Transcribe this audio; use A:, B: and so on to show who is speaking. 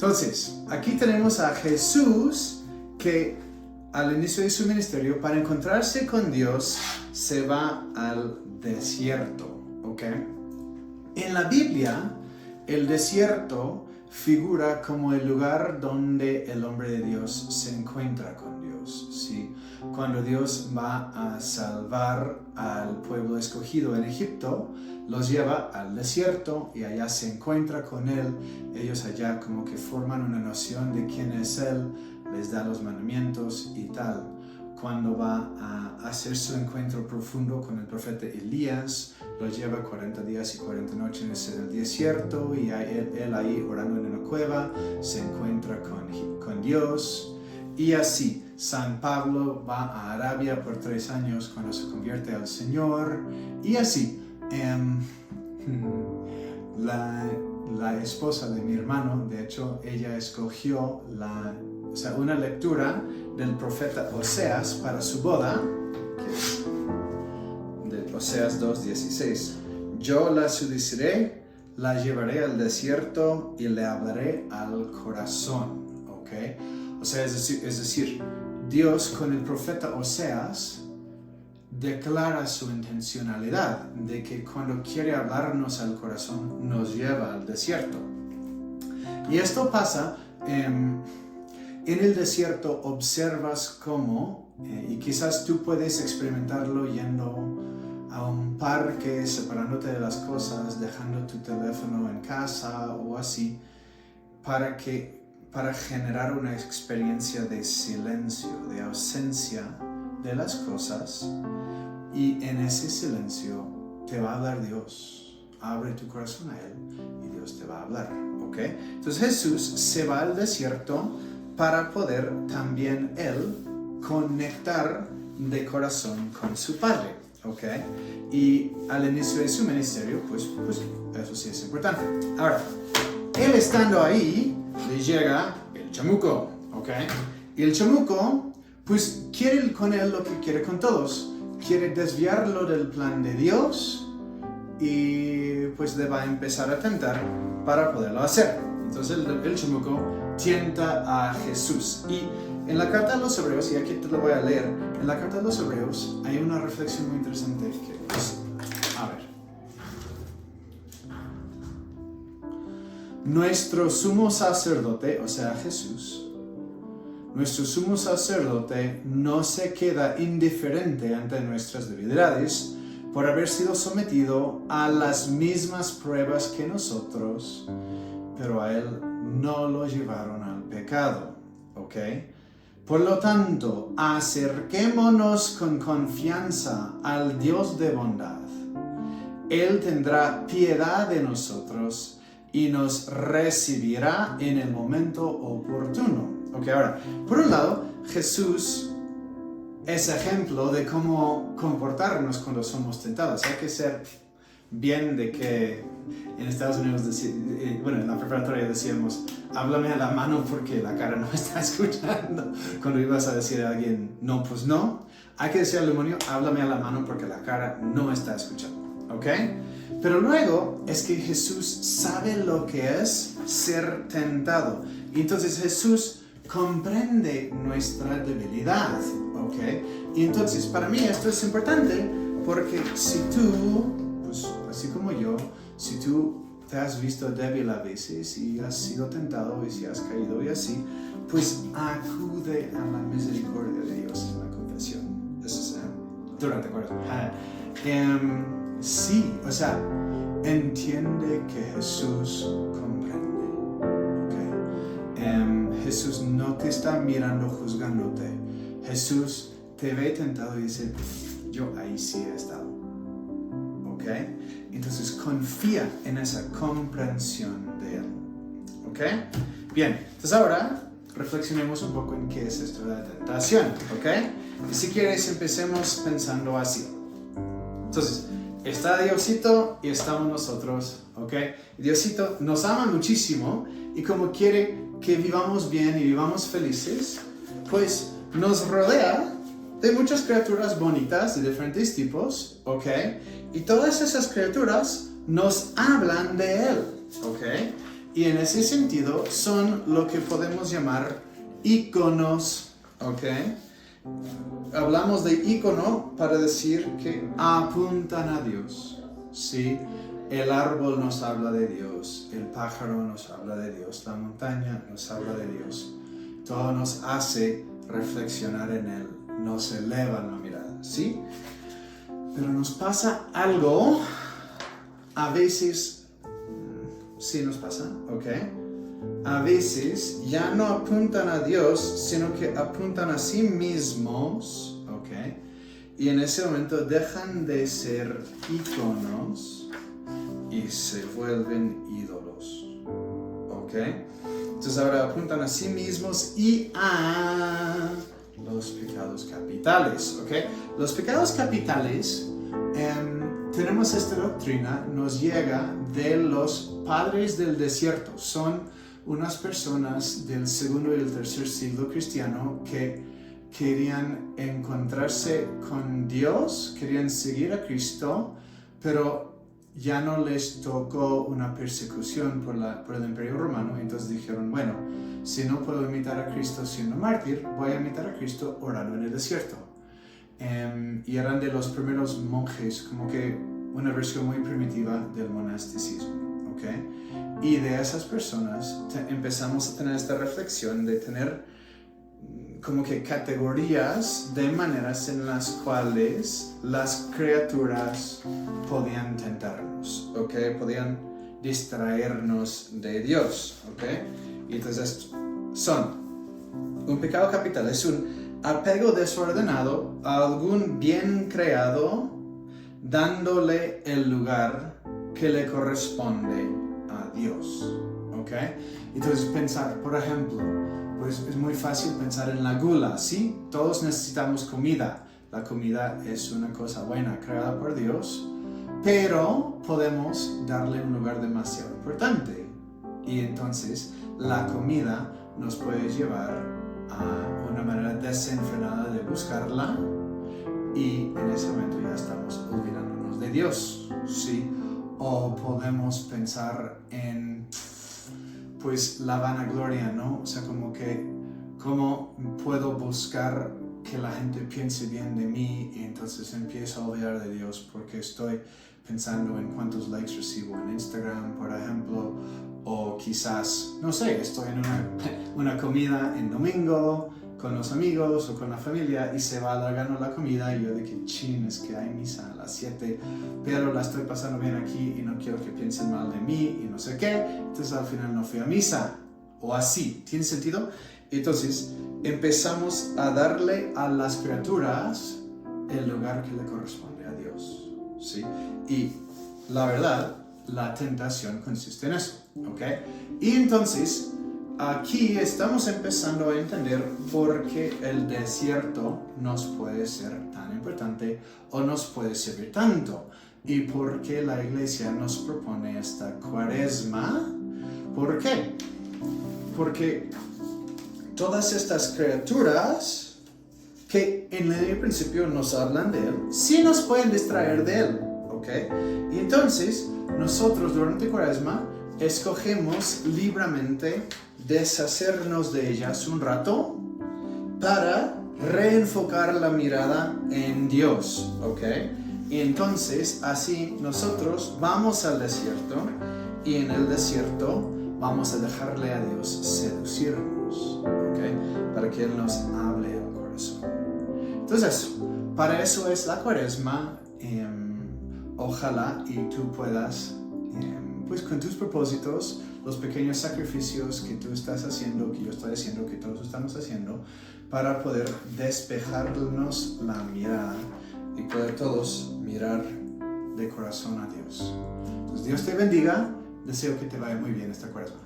A: Entonces, aquí tenemos a Jesús que al inicio de su ministerio, para encontrarse con Dios, se va al desierto, ¿ok? En la Biblia, el desierto figura como el lugar donde el hombre de Dios se encuentra con Dios, ¿sí? Cuando Dios va a salvar al pueblo escogido en Egipto, los lleva al desierto y allá se encuentra con Él. Ellos allá como que forman una noción de quién es Él, les da los mandamientos y tal. Cuando va a hacer su encuentro profundo con el profeta Elías, lo lleva 40 días y 40 noches en el desierto y él ahí orando en una cueva se encuentra con Dios. Y así, San Pablo va a Arabia por 3 años cuando se convierte al Señor. Y así, la esposa de mi hermano, de hecho, ella escogió una lectura del profeta Oseas para su boda, que es de Oseas 2:16. Yo la seduciré, la llevaré al desierto y le hablaré al corazón, ¿ok? O sea, es decir, Dios con el profeta Oseas declara su intencionalidad de que cuando quiere hablarnos al corazón nos lleva al desierto. Y esto pasa en el desierto. Observas cómo, y quizás tú puedes experimentarlo yendo a un parque, separándote de las cosas, dejando tu teléfono en casa o así, para generar una experiencia de silencio, de ausencia de las cosas, y en ese silencio te va a hablar Dios. Abre tu corazón a Él y Dios te va a hablar, ¿ok? Entonces Jesús se va al desierto para poder también Él conectar de corazón con su Padre, ¿ok? Y al inicio de su ministerio, pues eso sí es importante. Ahora, Él estando ahí, le llega el chamuco, ¿ok? Y el chamuco, pues quiere con Él lo que quiere con todos. Quiere desviarlo del plan de Dios y pues le va a empezar a tentar para poderlo hacer. Entonces el chamuco tienta a Jesús. Y en la carta a los Hebreos, y aquí te lo voy a leer, en la carta a los Hebreos hay una reflexión muy interesante que pues, a ver. Nuestro sumo sacerdote, o sea Jesús, nuestro sumo sacerdote no se queda indiferente ante nuestras debilidades por haber sido sometido a las mismas pruebas que nosotros, pero a Él no lo llevaron al pecado, ¿ok? Por lo tanto, acerquémonos con confianza al Dios de bondad. Él tendrá piedad de nosotros y nos recibirá en el momento oportuno. Ok, ahora, por un lado, Jesús es ejemplo de cómo comportarnos cuando somos tentados. Hay que ser bien de que en Estados Unidos, en la preparatoria decíamos, háblame a la mano porque la cara no está escuchando. Cuando ibas a decir a alguien, no, pues no, hay que decir al demonio, háblame a la mano porque la cara no está escuchando. ¿Ok? Pero luego es que Jesús sabe lo que es ser tentado. Y entonces Jesús comprende nuestra debilidad, ¿ok? Y entonces para mí esto es importante porque si tú, pues así como yo, si tú te has visto débil a veces y has sido tentado y si has caído y así, pues acude a la misericordia de Dios en la confesión. Eso es, ¿tú no te acuerdas? Sí, o sea, entiende que Jesús comprende. Jesús no te está mirando juzgándote. Jesús te ve tentado y dice, yo ahí sí he estado. ¿Ok? Entonces confía en esa comprensión de Él. ¿Ok? Bien, entonces ahora reflexionemos un poco en qué es esto de la tentación. ¿Ok? Y si quieres empecemos pensando así. Entonces, está Diosito y estamos nosotros, ¿ok? Diosito nos ama muchísimo y como quiere que vivamos bien y vivamos felices, pues nos rodea de muchas criaturas bonitas de diferentes tipos, ¿ok? Y todas esas criaturas nos hablan de Él, ¿ok? Y en ese sentido son lo que podemos llamar iconos, ¿ok? Hablamos de icono para decir que apuntan a Dios, ¿sí? El árbol nos habla de Dios, el pájaro nos habla de Dios, la montaña nos habla de Dios. Todo nos hace reflexionar en Él, nos eleva la mirada, ¿sí? Pero nos pasa algo, a veces, sí nos pasa, ¿ok? A veces ya no apuntan a Dios, sino que apuntan a sí mismos, ¿ok? Y en ese momento dejan de ser iconos y se vuelven ídolos, ¿ok? Entonces ahora apuntan a sí mismos y a los pecados capitales, ¿ok? Los pecados capitales, tenemos esta doctrina, nos llega de los padres del desierto. Son unas personas del segundo y el tercer siglo cristiano que querían encontrarse con Dios, querían seguir a Cristo, pero ya no les tocó una persecución por el Imperio Romano. Entonces dijeron, bueno, si no puedo imitar a Cristo siendo mártir, voy a imitar a Cristo orando en el desierto. Y eran de los primeros monjes, como que una versión muy primitiva del monasticismo, ¿ok? Y de esas personas empezamos a tener esta reflexión de tener como que categorías de maneras en las cuales las criaturas podían tentarnos, ¿ok? Podían distraernos de Dios, ¿ok? Y entonces un pecado capital es un apego desordenado a algún bien creado, dándole el lugar que le corresponde a Dios, ¿ok? Entonces pensar, por ejemplo, pues es muy fácil pensar en la gula, ¿sí? Todos necesitamos comida. La comida es una cosa buena creada por Dios, pero podemos darle un lugar demasiado importante. Y entonces la comida nos puede llevar a una manera desenfrenada de buscarla y en ese momento ya estamos olvidándonos de Dios, ¿sí? O podemos pensar en pues la vanagloria, ¿no? O sea, como que cómo puedo buscar que la gente piense bien de mí y entonces empiezo a olvidar de Dios porque estoy pensando en cuántos likes recibo en Instagram, por ejemplo, o quizás, no sé, estoy en una comida en domingo con los amigos o con la familia y se va alargando la comida y yo de que chin, es que hay misa a las 7, pero la estoy pasando bien aquí y no quiero que piensen mal de mí y no sé qué, entonces al final no fui a misa, o así, ¿tiene sentido? Entonces empezamos a darle a las criaturas el lugar que le corresponde a Dios, ¿sí? Y la verdad, la tentación consiste en eso, ¿ok? Y entonces aquí estamos empezando a entender por qué el desierto nos puede ser tan importante o nos puede servir tanto y por qué la iglesia nos propone esta cuaresma. ¿Por qué? Porque todas estas criaturas que en el principio nos hablan de Él, sí nos pueden distraer de Él, ¿ok? Y entonces nosotros durante cuaresma escogemos libremente deshacernos de ellas un rato para reenfocar la mirada en Dios, ¿ok? Y entonces así nosotros vamos al desierto y en el desierto vamos a dejarle a Dios seducirnos, ¿ok? Para que Él nos hable al corazón. Entonces, para eso es la cuaresma. Ojalá y tú puedas pues con tus propósitos, los pequeños sacrificios que tú estás haciendo, que yo estoy haciendo, que todos estamos haciendo, para poder despejarnos la mirada y poder todos mirar de corazón a Dios. Entonces, Dios te bendiga. Deseo que te vaya muy bien esta cuaresma.